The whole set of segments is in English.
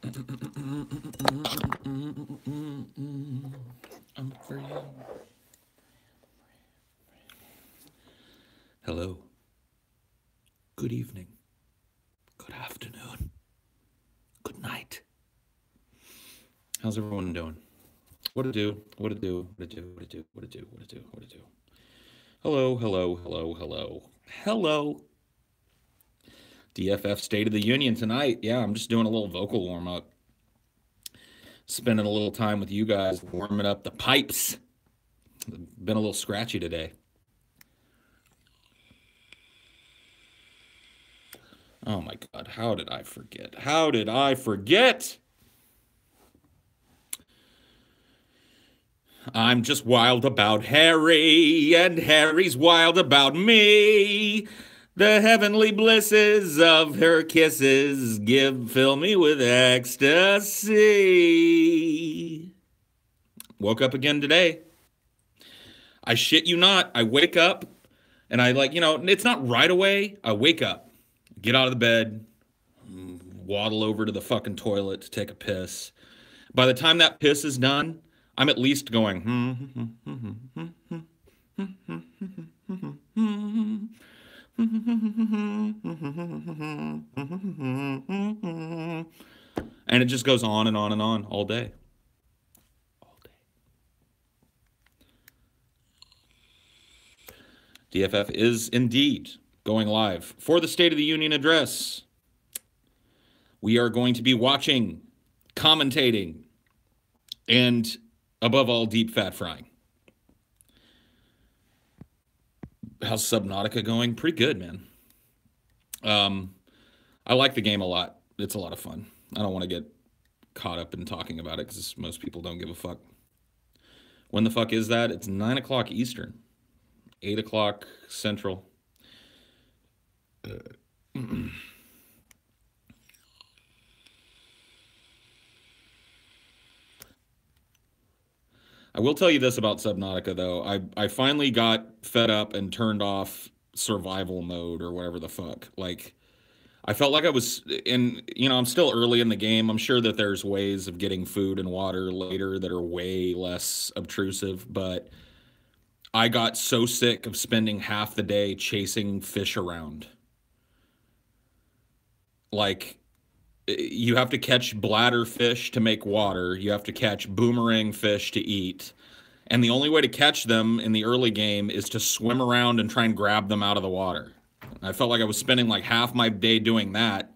I'm for you. Hello. Good evening. Good afternoon. Good night. How's everyone doing? What to do? What to do? What to do? What to do? What to do? What to do? What to do? Hello, hello, hello, hello. Hello. DFF State of the Union tonight. Yeah, I'm just doing a little vocal warm up. Spending a little time with you guys, warming up the pipes. Been a little scratchy today. Oh my God, how did I forget? How did I forget? I'm just wild about Harry, and Harry's wild about me. The heavenly blisses of her kisses fill me with ecstasy. Woke up again today. I shit you not. I wake up and I it's not right away. I wake up, get out of the bed, waddle over to the fucking toilet to take a piss. By the time that piss is done, I'm at least going, and it just goes on and on and on all day. All day. DFF is indeed going live for the State of the Union address. We are going to be watching, commentating, and above all, deep fat frying. How's Subnautica going? Pretty good, man. I like the game a lot. It's a lot of fun. I don't want to get caught up in talking about it because most people don't give a fuck. When the fuck is that? It's 9 o'clock Eastern, 8 o'clock Central. I will tell you this about Subnautica, though. I finally got fed up and turned off survival mode or whatever the fuck. Like, I felt like I was in, I'm still early in the game. I'm sure that there's ways of getting food and water later that are way less obtrusive, but I got so sick of spending half the day chasing fish around. Like, you have to catch bladder fish to make water. You have to catch boomerang fish to eat. And the only way to catch them in the early game is to swim around and try and grab them out of the water. I felt like I was spending like half my day doing that.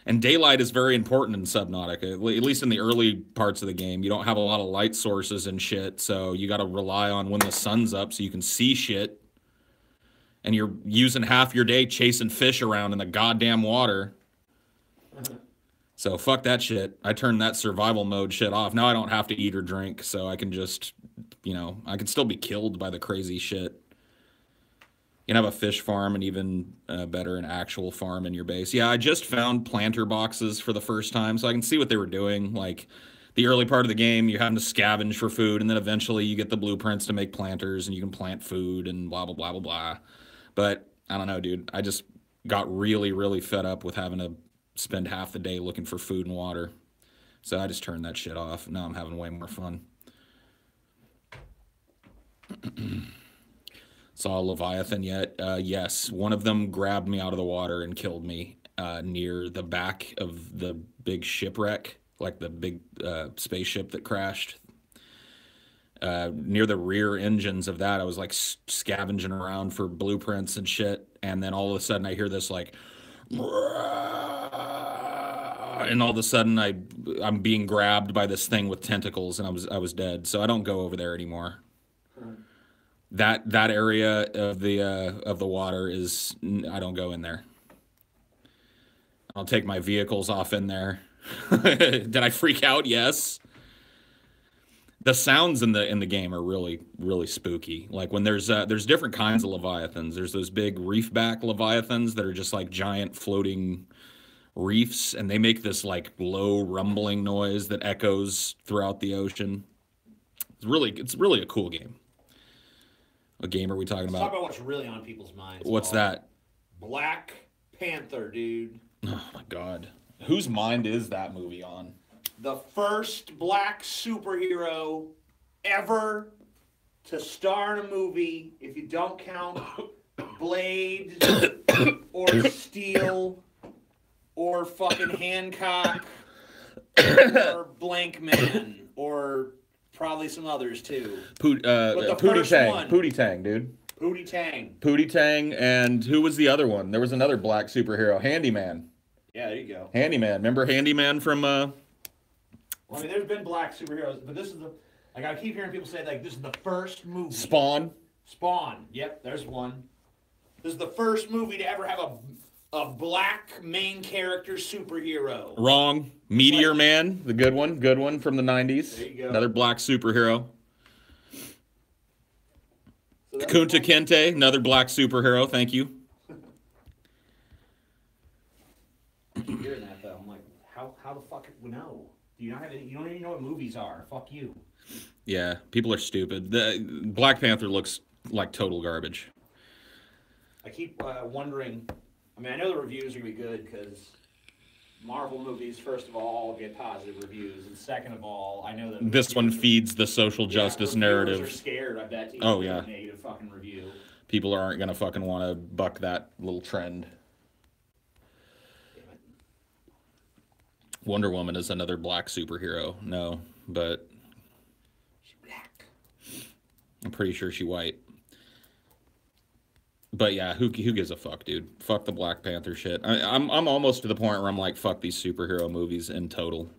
And daylight is very important in Subnautica, at least in the early parts of the game. You don't have a lot of light sources and shit, so you got to rely on when the sun's up so you can see shit. And you're using half your day chasing fish around in the goddamn water. So fuck that shit. I turned that survival mode shit off. Now I don't have to eat or drink, so I can just, I can still be killed by the crazy shit. You can have a fish farm and even better, an actual farm in your base. Yeah, I just found planter boxes for the first time, so I can see what they were doing. Like, the early part of the game, you're having to scavenge for food, and then eventually you get the blueprints to make planters, and you can plant food and blah, blah, blah, blah, blah. But, I don't know, dude. I just got really, really fed up with having to spend half the day looking for food and water. So I just turned that shit off. Now I'm having way more fun. Saw a Leviathan yet? Yes. One of them grabbed me out of the water and killed me near the back of the big shipwreck, like the big spaceship that crashed. Near the rear engines of that, I was like scavenging around for blueprints and shit. And then all of a sudden I hear this like... and all of a sudden I'm being grabbed by this thing with tentacles, and I was dead. So I don't go over there anymore. That area of the water is, I don't go in there. I'll take my vehicles off in there. Did I freak out? Yes. The sounds in the game are really, really spooky. Like when there's different kinds of leviathans. There's those big reefback leviathans that are just like giant floating reefs, and they make this like low rumbling noise that echoes throughout the ocean. It's really a cool game. What game are we talking Let's about? talk about what's really on people's minds. What's that? Black Panther, dude. Oh my God. Whose mind is that movie on? the first black superhero ever to star in a movie, if you don't count Blade or Steel or fucking Hancock or Blank Man or probably some others too. Pootie Tang, dude. Pootie Tang. Pootie Tang, and who was the other one? There was another black superhero, Handyman. Yeah, there you go. Handyman. Remember Handyman from... Well, I mean, there's been black superheroes, but this is the... Like, I keep hearing people say, like, this is the first movie. Spawn. Spawn. Yep, there's one. This is the first movie to ever have a black main character superhero. Wrong. Meteor Man, the good one from the 90s. There you go. Another black superhero. So Kunta Kinte, another black superhero. Thank you. Hearing that though, I'm like, how the fuck no? Do you not have any? You don't even know what movies are. Fuck you. Yeah, people are stupid. The Black Panther looks like total garbage. I keep wondering. I mean, I know the reviews are gonna be good because Marvel movies, first of all, get positive reviews, and second of all, I know that this one feeds the social justice narrative. Are scared, I bet. Oh yeah. Negative fucking review. People aren't gonna fucking want to buck that little trend. Wonder Woman is another black superhero. No, but She's black. I'm pretty sure she's white. But yeah, who gives a fuck, dude? Fuck the Black Panther shit. I'm almost to the point where I'm like, fuck these superhero movies in total.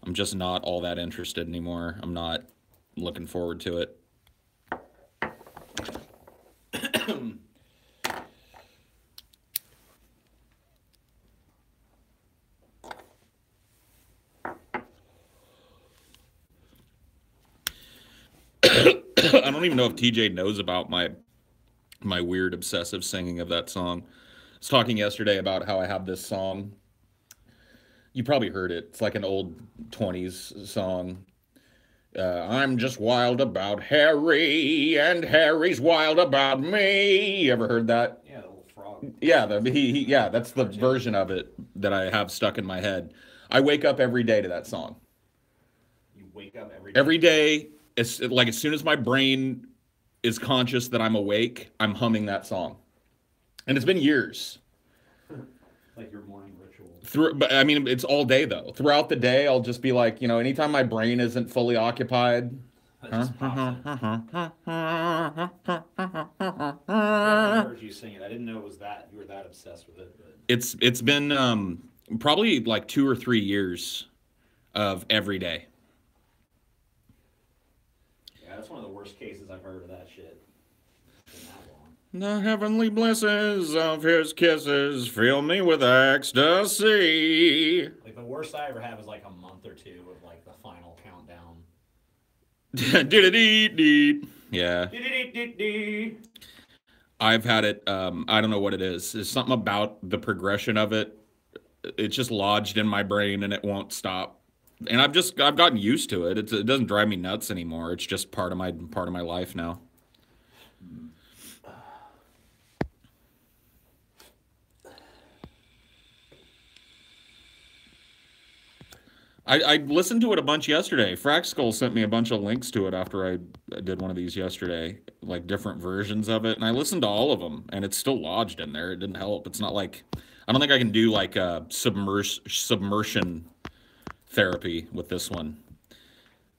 I'm just not all that interested anymore. I'm not looking forward to it. I don't even know if TJ knows about my weird obsessive singing of that song. I was talking yesterday about how I have this song. You probably heard it. It's like an old 20s song. I'm just wild about Harry, and Harry's wild about me. You ever heard that? Yeah, the little frog. Yeah, yeah, that's the version of it that I have stuck in my head. I wake up every day to that song. You wake up every day? Every day, it's like as soon as my brain is conscious that I'm awake, I'm humming that song. And it's been years. Like your morning ritual. But I mean, it's all day though. Throughout the day, I'll just be like, anytime my brain isn't fully occupied. I heard you sing it. I didn't know it was that. You were that obsessed with it. But... It's been probably like 2 or 3 years of every day. Yeah, that's one of the worst cases I've heard of that shit. It's been that long. The heavenly blisses of his kisses fill me with ecstasy. Like the worst I ever have is like a month or two of like the final countdown. Yeah. I've had it. I don't know what it is. There's something about the progression of it. It's just lodged in my brain and it won't stop. And I've gotten used to it. It doesn't drive me nuts anymore. It's just part of my life now. I listened to it a bunch yesterday. Fraxkull sent me a bunch of links to it after I did one of these yesterday, like different versions of it, and I listened to all of them, and it's still lodged in there. It didn't help. It's not like I don't think I can do like a submersion therapy with this one.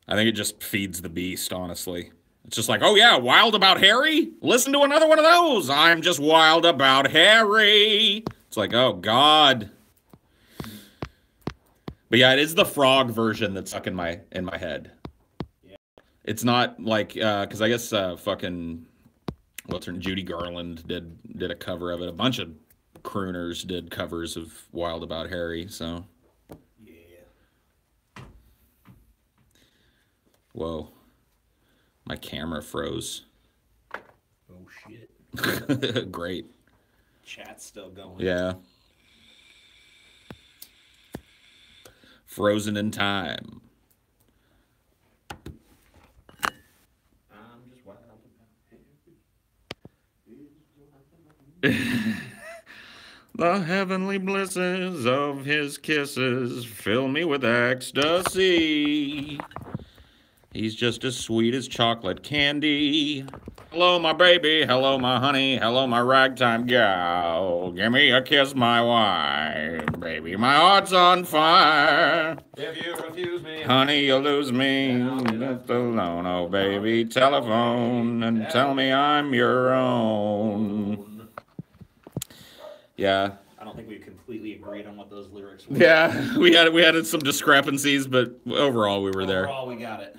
I think it just feeds the beast, honestly. It's just like, oh yeah, wild about Harry? Listen to another one of those. I'm just wild about Harry. It's like, oh God. But yeah, it is the frog version that's stuck in my head. Yeah. It's not like because I guess fucking what's her name? Judy Garland did a cover of it. A bunch of crooners did covers of Wild About Harry. So. Yeah. Whoa, my camera froze. Oh shit. Great. Chat's still going. Yeah. Frozen in time. I'm just wild about The heavenly blisses of his kisses fill me with ecstasy. He's just as sweet as chocolate candy. Hello, my baby. Hello, my honey. Hello, my ragtime gal. Give me a kiss, my wife. Baby, my heart's on fire. If you refuse me, honey, you'll lose me. Left alone, oh baby. Telephone and tell me I'm your own. Yeah. I don't think we completely agreed on what those lyrics were. Yeah, we had some discrepancies, but overall we were there. Overall, we got it.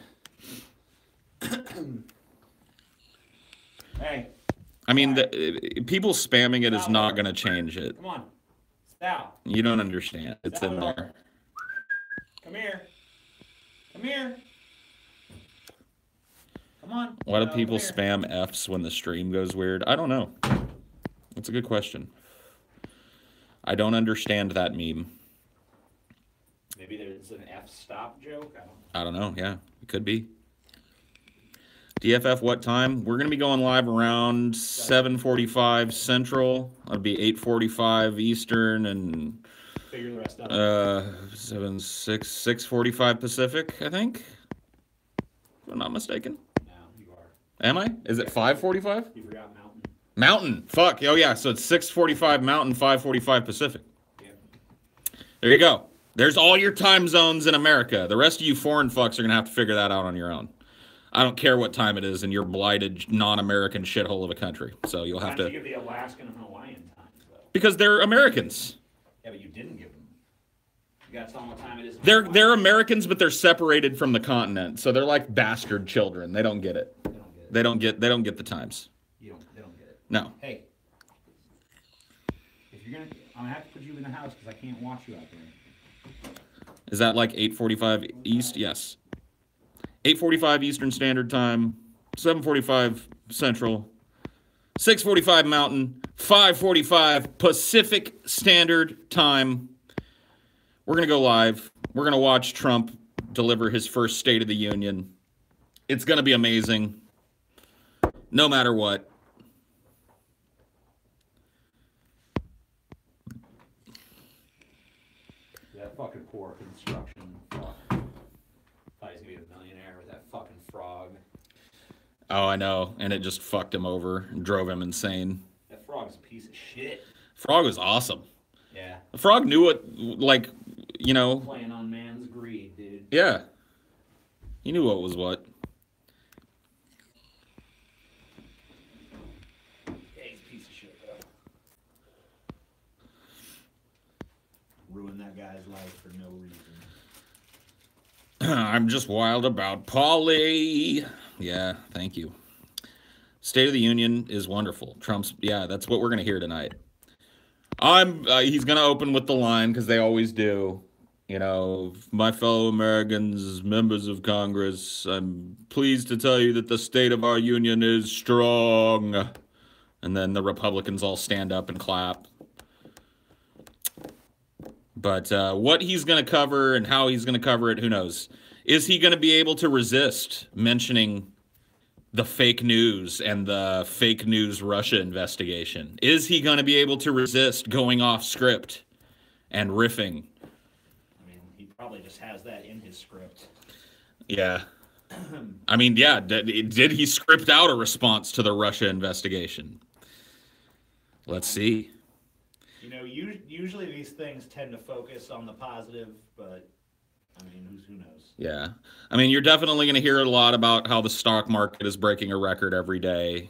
Hey. I mean, people spamming it is not going to change it. Come on. Stop. You don't understand. It's in there. Come here. Come here. Come on. Why do people spam Fs when the stream goes weird? I don't know. That's a good question. I don't understand that meme. Maybe there's an F-stop joke? I don't know. Yeah, it could be. DFF, what time? We're going to be going live around 7:45 Central. It'll be 8:45 Eastern and figure the rest out. 6:45 Pacific, I think. If I'm not mistaken. No, you are. Am I? Is it 5:45? You forgot Mountain. Mountain. Fuck. Oh, yeah. So it's 6:45 Mountain, 5:45 Pacific. Yeah. There you go. There's all your time zones in America. The rest of you foreign fucks are going to have to figure that out on your own. I don't care what time it is in your blighted, non-American shithole of a country. So you'll have to... give the Alaskan and Hawaiian times, though. Because they're Americans. Yeah, but you didn't give them. You got to tell them what time it is. They're Americans, but they're separated from the continent. So they're like bastard children. They don't get it. They don't get the times. They don't get it. No. Hey. If you're going to... I'm going to have to put you in the house because I can't watch you out there. Is that like 8:45 East? Yes. 8:45 Eastern Standard Time, 7:45 Central, 6:45 Mountain, 5:45 Pacific Standard Time. We're going to go live. We're going to watch Trump deliver his first State of the Union. It's going to be amazing, no matter what. That fucking poor construction. Fuck. Thought he was going to be a millionaire with that fucking frog. Oh, I know. And it just fucked him over and drove him insane. That frog's a piece of shit. Frog was awesome. Yeah. The frog knew it, like, you know. Playing on man's greed, dude. Yeah. He knew what was what. Yeah, he's a piece of shit, though. Ruined that guy's life for no reason. I'm just wild about Polly. Yeah, thank you. State of the Union is wonderful. Trump's, yeah, that's what we're going to hear tonight. He's going to open with the line, because they always do. You know, my fellow Americans, members of Congress, I'm pleased to tell you that the state of our union is strong. And then the Republicans all stand up and clap. But what he's going to cover and how he's going to cover it, who knows? Is he going to be able to resist mentioning the fake news and the fake news Russia investigation? Is he going to be able to resist going off script and riffing? I mean, he probably just has that in his script. Yeah. I mean, yeah, did he script out a response to the Russia investigation? Let's see. You know, usually these things tend to focus on the positive, but, I mean, who knows? Yeah. I mean, you're definitely going to hear a lot about how the stock market is breaking a record every day,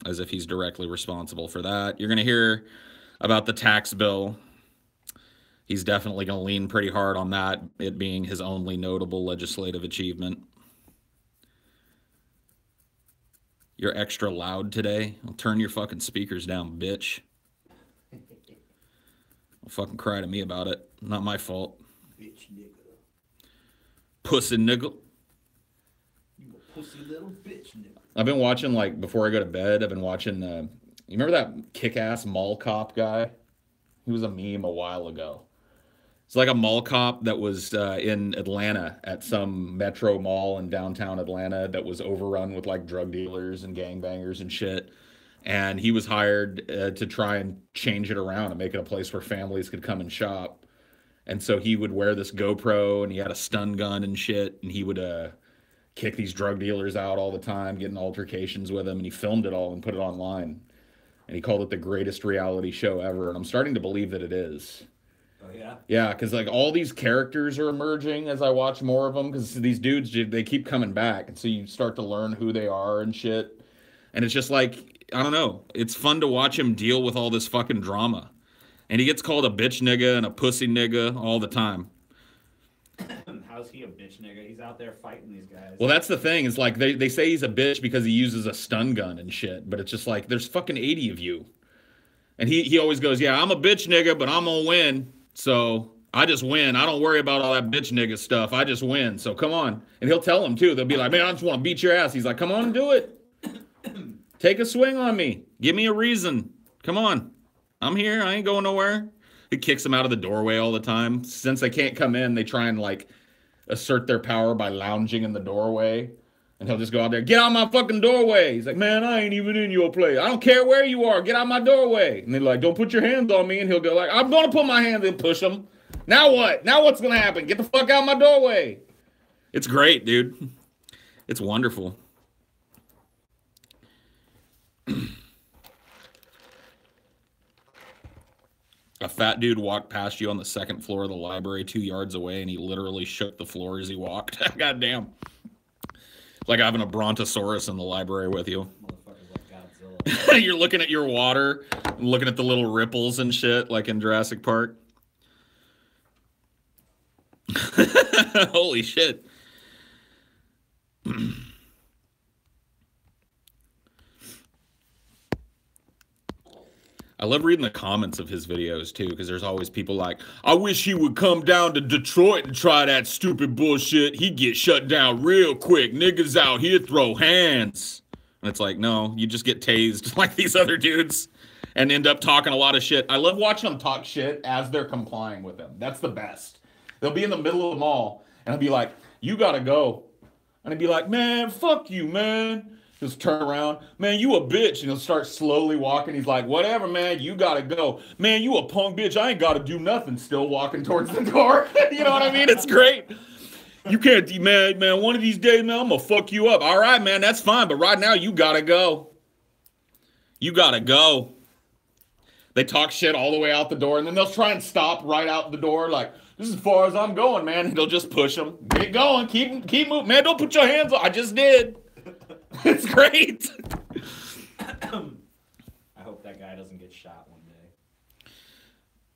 as if he's directly responsible for that. You're going to hear about the tax bill. He's definitely going to lean pretty hard on that, it being his only notable legislative achievement. You're extra loud today. I'll turn your fucking speakers down, bitch. Don't fucking cry to me about it. Not my fault. Bitch nigga. Pussy nigga. You a pussy little bitch nigga. I've been watching, like, before I go to bed, I've been watching, you remember that kick-ass mall cop guy? He was a meme a while ago. It's like a mall cop that was in Atlanta at some metro mall in downtown Atlanta that was overrun with, like, drug dealers and gangbangers and shit. and he was hired to try and change it around and make it a place where families could come and shop. And so he would wear this GoPro, and he had a stun gun and shit, and he would kick these drug dealers out all the time, get in altercations with them, and he filmed it all and put it online. And he called it the greatest reality show ever, and I'm starting to believe that it is. Oh, yeah? Yeah, because like all these characters are emerging as I watch more of them, because these dudes, they keep coming back, and so you start to learn who they are and shit. And it's just like, I don't know, it's fun to watch him deal with all this fucking drama. And he gets called a bitch nigga and a pussy nigga all the time. How's he a bitch nigga? He's out there fighting these guys. Well, that's the thing. Is like they say he's a bitch because he uses a stun gun and shit. But it's just like, there's fucking 80 of you. And he always goes, yeah, I'm a bitch nigga, but I'm gonna win. So I just win. I don't worry about all that bitch nigga stuff. I just win. So come on. And he'll tell them too. They'll be like, man, I just want to beat your ass. He's like, come on and do it. Take a swing on me. Give me a reason. Come on. I'm here. I ain't going nowhere. He kicks them out of the doorway all the time. Since they can't come in, they try and like assert their power by lounging in the doorway. And he'll just go out there, get out my fucking doorway. He's like, man, I ain't even in your place. I don't care where you are. Get out my doorway. And they're like, don't put your hands on me. And he'll go like, I'm going to put my hands and push him. Now what? Now what's going to happen? Get the fuck out of my doorway. It's great, dude. It's wonderful. A fat dude walked past you on the second floor of the library 2 yards away, and he literally shook the floor as he walked. God damn. It's like having a brontosaurus in the library with you. Like you're looking at your water, looking at the little ripples and shit, like in Jurassic Park. Holy shit. I love reading the comments of his videos, too, because there's always people like, I wish he would come down to Detroit and try that stupid bullshit. He'd get shut down real quick. Niggas out here throw hands. And it's like, no, you just get tased like these other dudes and end up talking a lot of shit. I love watching them talk shit as they're complying with them. That's the best. They'll be in the middle of the mall, and I'll be like, you gotta go. And I'd be like, man, fuck you, man. Just turn around, man, you a bitch. And he'll start slowly walking. He's like, whatever, man, you gotta go. Man, you a punk bitch. I ain't gotta do nothing. Still walking towards the door. You know what I mean? It's great. You can't, man, one of these days, man, I'm gonna fuck you up. All right, man, that's fine. But right now, you gotta go. You gotta go. They talk shit all the way out the door, and then they'll try and stop right out the door, like, this is as far as I'm going, man. And they'll just push them. Get going. Keep moving. Man, don't put your hands on. I just did. It's great. I hope that guy doesn't get shot one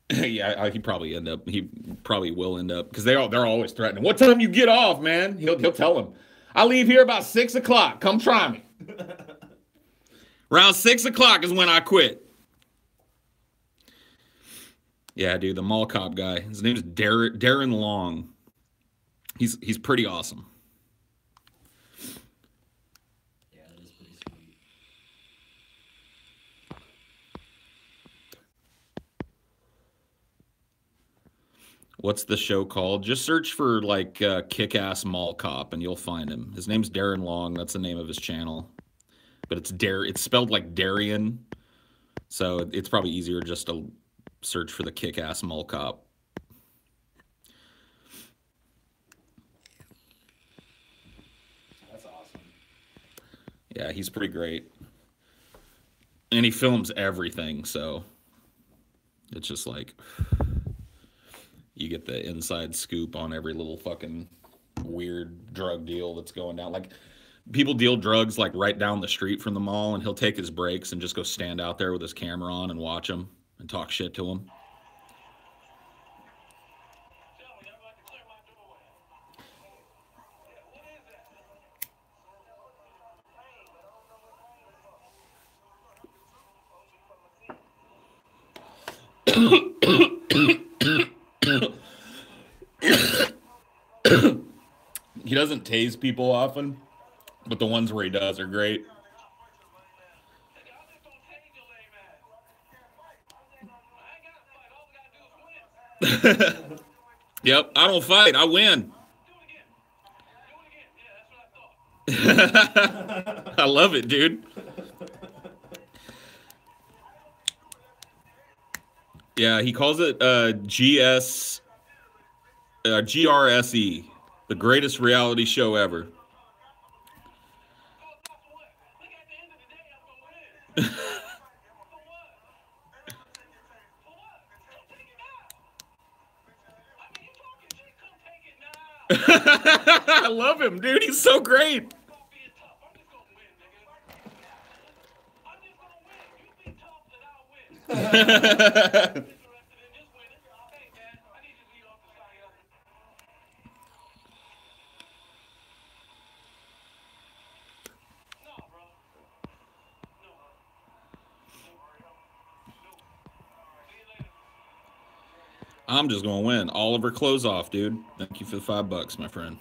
day. Yeah, he probably will end up because they're always threatening. What time you get off, man? He'll tell him. I leave here about 6 o'clock. Come try me. Around 6 o'clock is when I quit. Yeah, dude, the mall cop guy. His name is Darren Long. He's pretty awesome. What's the show called? Just search for like Kick-Ass Mall Cop and you'll find him. His name's Darren Long. That's the name of his channel. But it's spelled like Darian. So it's probably easier just to search for the Kick-Ass Mall Cop. That's awesome. Yeah, he's pretty great. And he films everything, so it's just like you get the inside scoop on every little fucking weird drug deal that's going down. Like, people deal drugs, like, right down the street from the mall, and he'll take his breaks and just go stand out there with his camera on and watch them and talk shit to them. He doesn't tase people often, but the ones where he does are great. Yep, I don't fight, I win. I love it, dude. Yeah, he calls it GRSE, the greatest reality show ever. I love him, dude. He's so great. I'm just gonna win. Oliver, close off, dude. Thank you for the $5, my friend.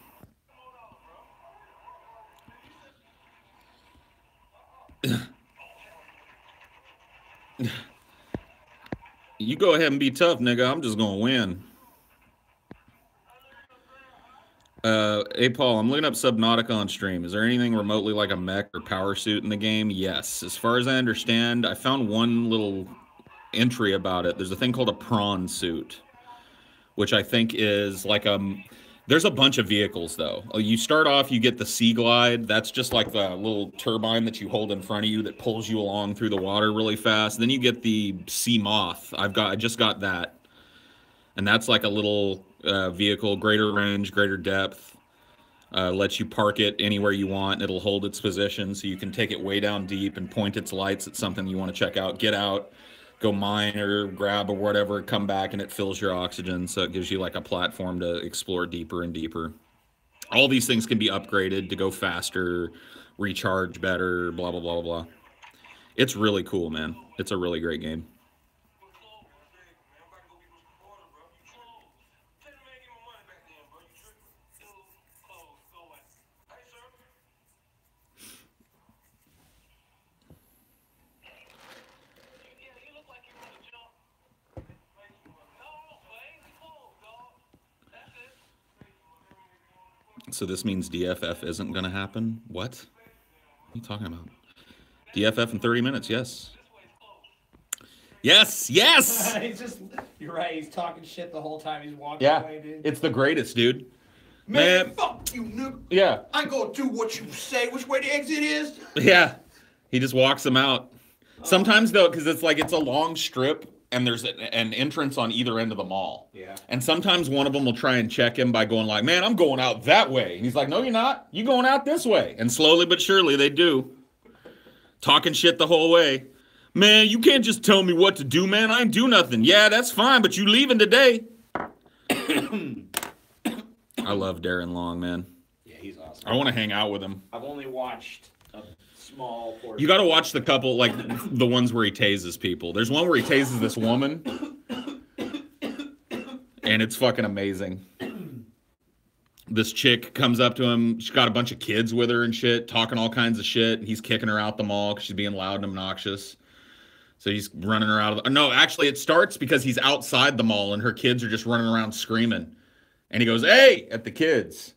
You go ahead and be tough, nigga. I'm just gonna win. Hey Paul, I'm looking up Subnautica on stream. Is there anything remotely like a mech or power suit in the game? Yes. As far as I understand, I found one little entry about it. There's a thing called a prawn suit, which I think is like there's a bunch of vehicles though. You start off, you get the Sea Glide. That's just like the little turbine that you hold in front of you that pulls you along through the water really fast. Then you get the Sea Moth. I just got that. And that's like a little vehicle, greater range, greater depth. Lets you park it anywhere you want. It'll hold its position so you can take it way down deep and point its lights at something you want to check out. Get out, go mine or grab or whatever, come back, and it fills your oxygen. So it gives you like a platform to explore deeper and deeper. All these things can be upgraded to go faster, recharge better, blah, blah, blah, blah. It's really cool, man. It's a really great game. So this means DFF isn't going to happen? What? What are you talking about? DFF in 30 minutes, yes. Yes, yes! You're right, he's talking shit the whole time he's walking away, dude. It's the greatest, dude. Man, fuck you, nigga. Yeah. I gonna do what you say, which way the exit is. Yeah. He just walks them out. Sometimes, though, because it's a long strip, and there's an entrance on either end of the mall. Yeah. And sometimes one of them will try and check him by going like, man, I'm going out that way. And he's like, no, you're not. You're going out this way. And slowly but surely they do. Talking shit the whole way. Man, you can't just tell me what to do, man. I ain't do nothing. Yeah, that's fine, but you leaving today. I love Darren Long, man. Yeah, he's awesome. I want to hang out with him. I've only watched a small portion. You got to watch the couple, like the ones where he tases people. There's one where he tases this woman, and it's fucking amazing. This chick comes up to him. She's got a bunch of kids with her and shit, talking all kinds of shit. And he's kicking her out the mall because she's being loud and obnoxious. So he's running her out of the... No, actually, it starts because he's outside the mall and her kids are just running around screaming. And he goes, hey, at the kids.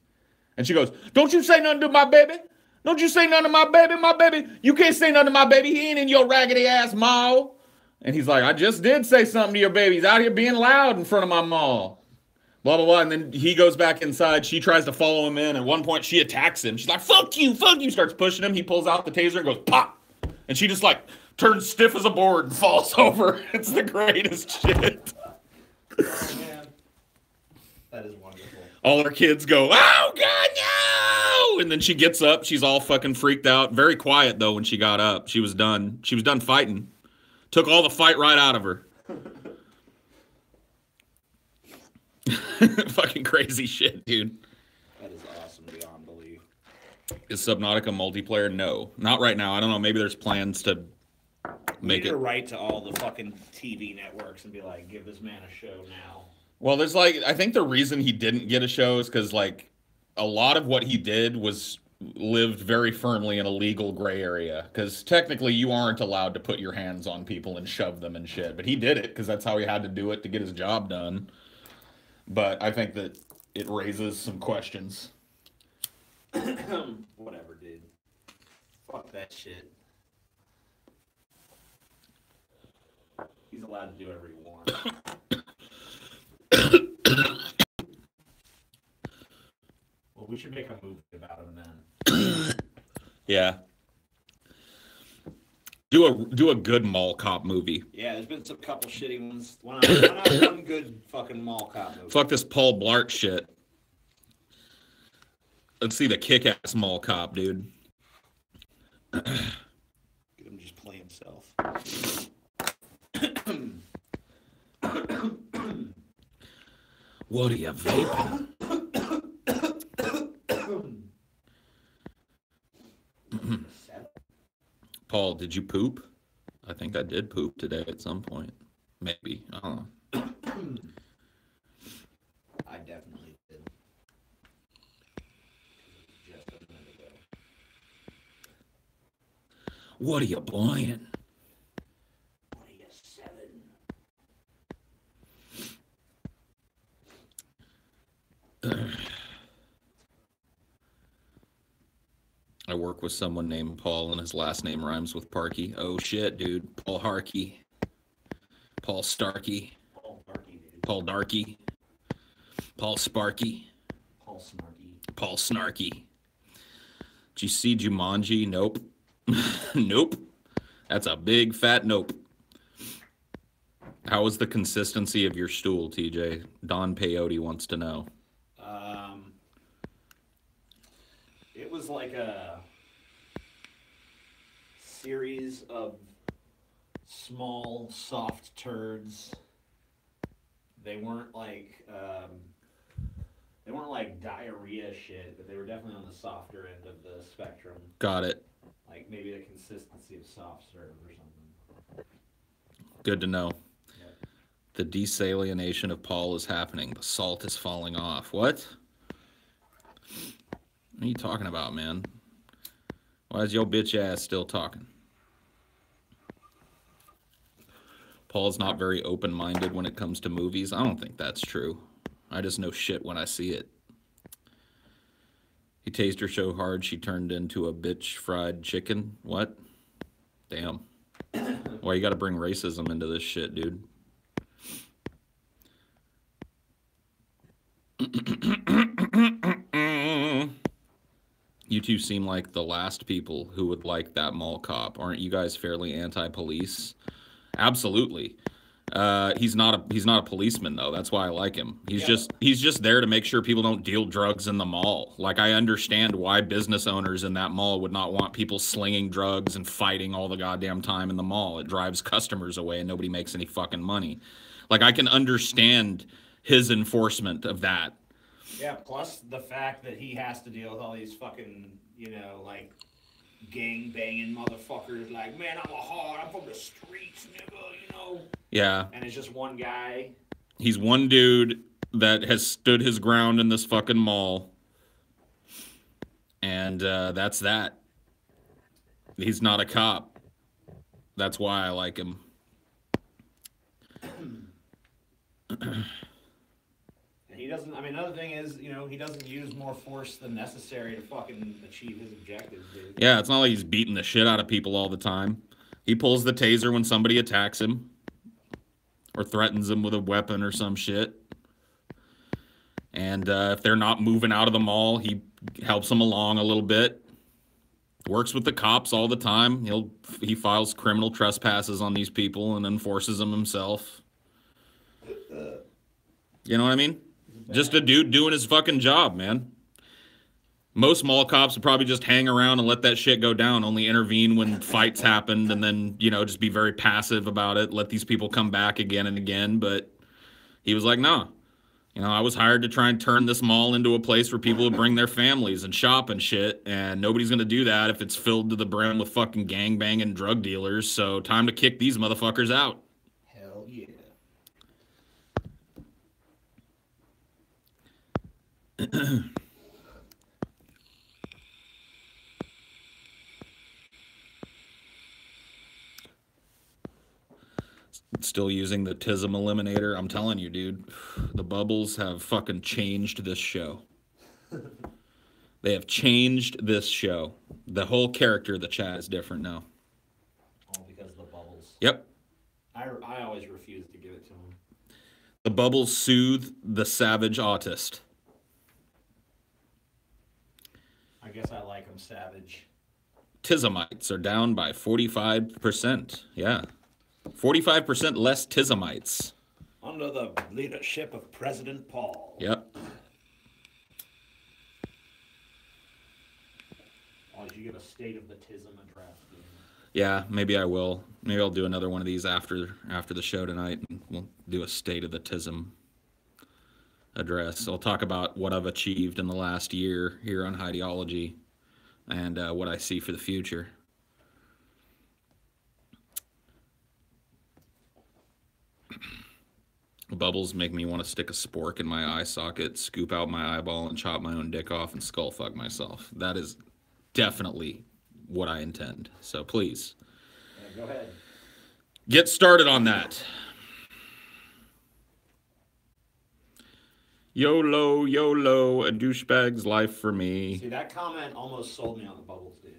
And she goes, don't you say nothing to my baby. Don't you say nothing to my baby. My baby, you can't say nothing to my baby. He ain't in your raggedy ass mall. And he's like, I just did say something to your baby. He's out here being loud in front of my mall. Blah, blah, blah. And then he goes back inside. She tries to follow him in. At one point, she attacks him. She's like, fuck you, fuck you. Starts pushing him. He pulls out the taser and goes, pop. And she just like turns stiff as a board and falls over. It's the greatest shit. Oh, man. That is wonderful. All her kids go, oh, God, no! And then she gets up. She's all fucking freaked out. Very quiet, though, when she got up. She was done. She was done fighting. Took all the fight right out of her. Fucking crazy shit, dude. That is awesome beyond belief. Is Subnautica multiplayer? No. Not right now. I don't know. Maybe there's plans to make it. To write to all the fucking TV networks and be like, give this man a show now. Well, there's like, I think the reason he didn't get a show is because like a lot of what he did was lived very firmly in a legal gray area. Because technically you aren't allowed to put your hands on people and shove them and shit. But he did it because that's how he had to do it to get his job done. But I think that it raises some questions. Whatever, dude. Fuck that shit. He's allowed to do whatever he wants. Well, we should make a movie about him then. Yeah. Do a good mall cop movie. Yeah, there's been some couple shitty ones. One good fucking mall cop movie. Fuck this Paul Blart shit. Let's see the kick-ass mall cop, dude. Get him just play himself. What are you vaping? Paul, did you poop? I think I did poop today at some point. Maybe. I don't know. I definitely did. Just a minute ago. What are you buying? What are you selling? I work with someone named Paul, and his last name rhymes with Parky. Oh shit, dude. Paul Harkey. Paul Starkey. Paul Darky, dude. Paul Darky. Paul Sparky. Paul Snarky. Paul Snarky. Did you see Jumanji? Nope. Nope. That's a big fat nope. How was the consistency of your stool, TJ? Don Peyote wants to know. It was like a series of small, soft turds. They weren't like diarrhea shit, but they were definitely on the softer end of the spectrum. Got it. Like maybe the consistency of soft serve or something. Good to know. Yep. The desalination of Paul is happening. The salt is falling off. What? What are you talking about, man? Why is your bitch ass still talking? Paul's not very open-minded when it comes to movies. I don't think that's true. I just know shit when I see it. He tased her so hard she turned into a bitch fried chicken. What? Damn. Why you gotta bring racism into this shit, dude? You two seem like the last people who would like that mall cop. Aren't you guys fairly anti-police? Absolutely. He's not a policeman though. That's why I like him. He's just there to make sure people don't deal drugs in the mall. Like I understand why business owners in that mall would not want people slinging drugs and fighting all the goddamn time in the mall. It drives customers away and nobody makes any fucking money. Like I can understand his enforcement of that. Yeah, plus the fact that he has to deal with all these fucking, like gang banging motherfuckers. Like, man, I'm from the streets, nigga, Yeah. And it's just one guy. He's one dude that has stood his ground in this fucking mall. And that's that. He's not a cop. That's why I like him. He doesn't, another thing is, he doesn't use more force than necessary to fucking achieve his objectives, dude. Yeah, it's not like he's beating the shit out of people all the time. He pulls the taser when somebody attacks him or threatens them with a weapon or some shit. And if they're not moving out of the mall, he helps them along a little bit. Works with the cops all the time. He files criminal trespasses on these people and enforces them himself. You know what I mean? Just a dude doing his fucking job, man. Most mall cops would probably just hang around and let that shit go down, only intervene when fights happened, and then, just be very passive about it, let these people come back again and again. But he was like, nah. I was hired to try and turn this mall into a place where people would bring their families and shop and shit, and nobody's going to do that if it's filled to the brim with fucking gangbanging drug dealers, so time to kick these motherfuckers out. Hell yeah. Still using the TISM eliminator. I'm telling you, dude, the bubbles have fucking changed this show. They have changed this show. The whole character of the chat is different now. All because of the bubbles. Yep. I always refuse to give it to him. The bubbles soothe the savage autist. I guess I like him savage. Tizamites are down by 45%. Yeah. 45% less tizamites. Under the leadership of President Paul. Yep. Oh, you give a State of the Tism address, dude. Yeah, maybe I will. Maybe I'll do another one of these after the show tonight. And we'll do a State of the Tism address. I'll talk about what I've achieved in the last year here on Highdeology and what I see for the future. Bubbles make me want to stick a spork in my eye socket, scoop out my eyeball, and chop my own dick off and skull fuck myself. That is definitely what I intend. So please, go ahead. Get started on that. YOLO, YOLO, a douchebag's life for me. See, that comment almost sold me on the bubbles, dude.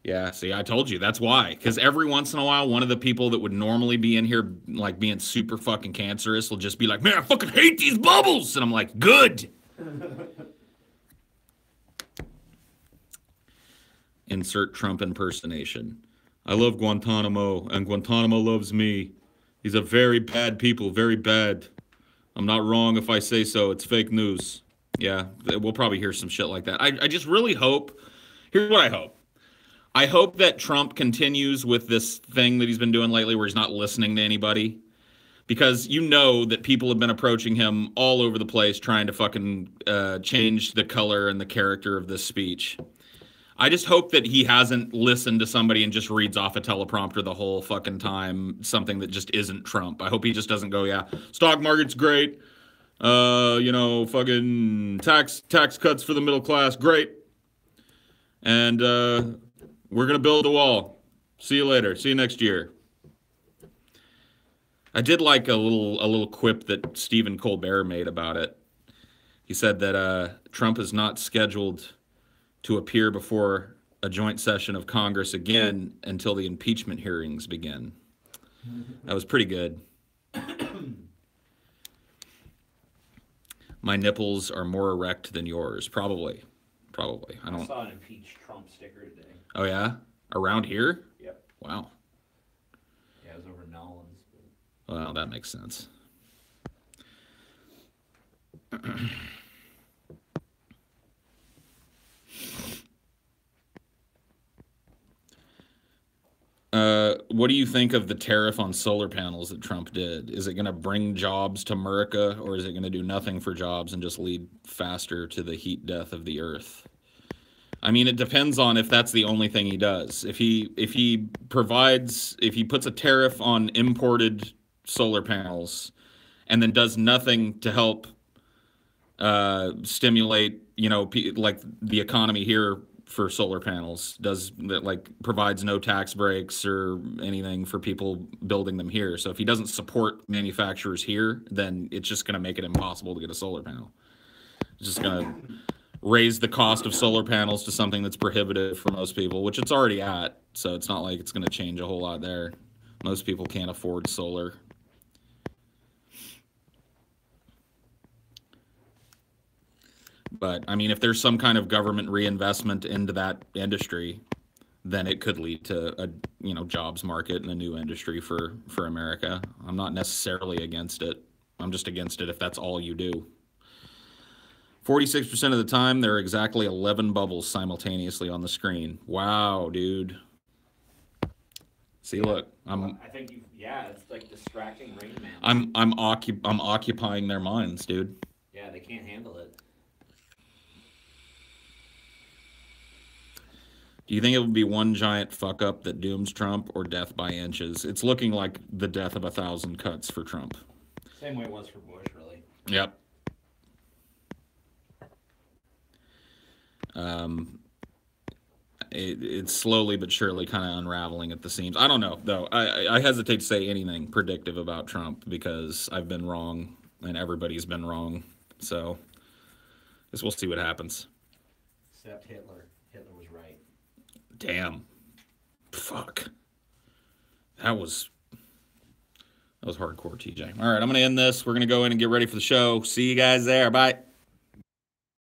Yeah, see, I told you, that's why. Because every once in a while, one of the people that would normally be in here, like, being super fucking cancerous will just be like, man, I fucking hate these bubbles! And I'm like, good! Insert Trump impersonation. I love Guantanamo, and Guantanamo loves me. He's a very bad people, very bad. I'm not wrong if I say so. It's fake news. Yeah, we'll probably hear some shit like that. I just really hope... Here's what I hope. I hope that Trump continues with this thing that he's been doing lately where he's not listening to anybody. Because you know that people have been approaching him all over the place trying to fucking change the color and the character of this speech. I just hope that he hasn't listened to somebody and just reads off a teleprompter the whole fucking time, something that just isn't Trump. I hope he just doesn't go, yeah, stock market's great. You know, fucking tax cuts for the middle class, great. And we're going to build a wall. See you later. See you next year. I did like a little quip that Stephen Colbert made about it. He said that Trump is not scheduled to appear before a joint session of Congress again until the impeachment hearings begin. That was pretty good. My nipples are more erect than yours. Probably. I saw an impeach Trump sticker today. Oh, yeah? Around here? Yep. Wow. Yeah, it was over Nolans. Well, that makes sense. What do you think of the tariff on solar panels that Trump did? Is it going to bring jobs to America, or is it going to do nothing for jobs and just lead faster to the heat death of the earth? I mean, it depends on if that's the only thing he does. If he puts a tariff on imported solar panels and then does nothing to help stimulate, you know, like the economy here for solar panels, provides no tax breaks or anything for people building them here. So if he doesn't support manufacturers here, then it's just going to make it impossible to get a solar panel. It's just going to raise the cost of solar panels to something that's prohibitive for most people, which it's already at. So it's not like it's going to change a whole lot there. Most people can't afford solar. But, I mean, if there's some kind of government reinvestment into that industry, then it could lead to a, you know, jobs market and a new industry for America. I'm not necessarily against it. I'm just against it if that's all you do. 46% of the time, there are exactly 11 bubbles simultaneously on the screen. Wow, dude. See, look, I think it's like distracting Rain Man. I'm occupying their minds, dude. Yeah, they can't handle it. Do you think it would be one giant fuck up that dooms Trump, or death by inches? It's looking like the death of 1,000 cuts for Trump. Same way it was for Bush, really. Yep. It's slowly but surely kind of unraveling at the seams. I don't know, though. I hesitate to say anything predictive about Trump because I've been wrong and everybody's been wrong. So I guess we'll see what happens. Except Hitler. Hitler was right. Damn. Fuck. That was That was hardcore, TJ. All right, I'm going to end this. We're going to go in and get ready for the show. See you guys there. Bye.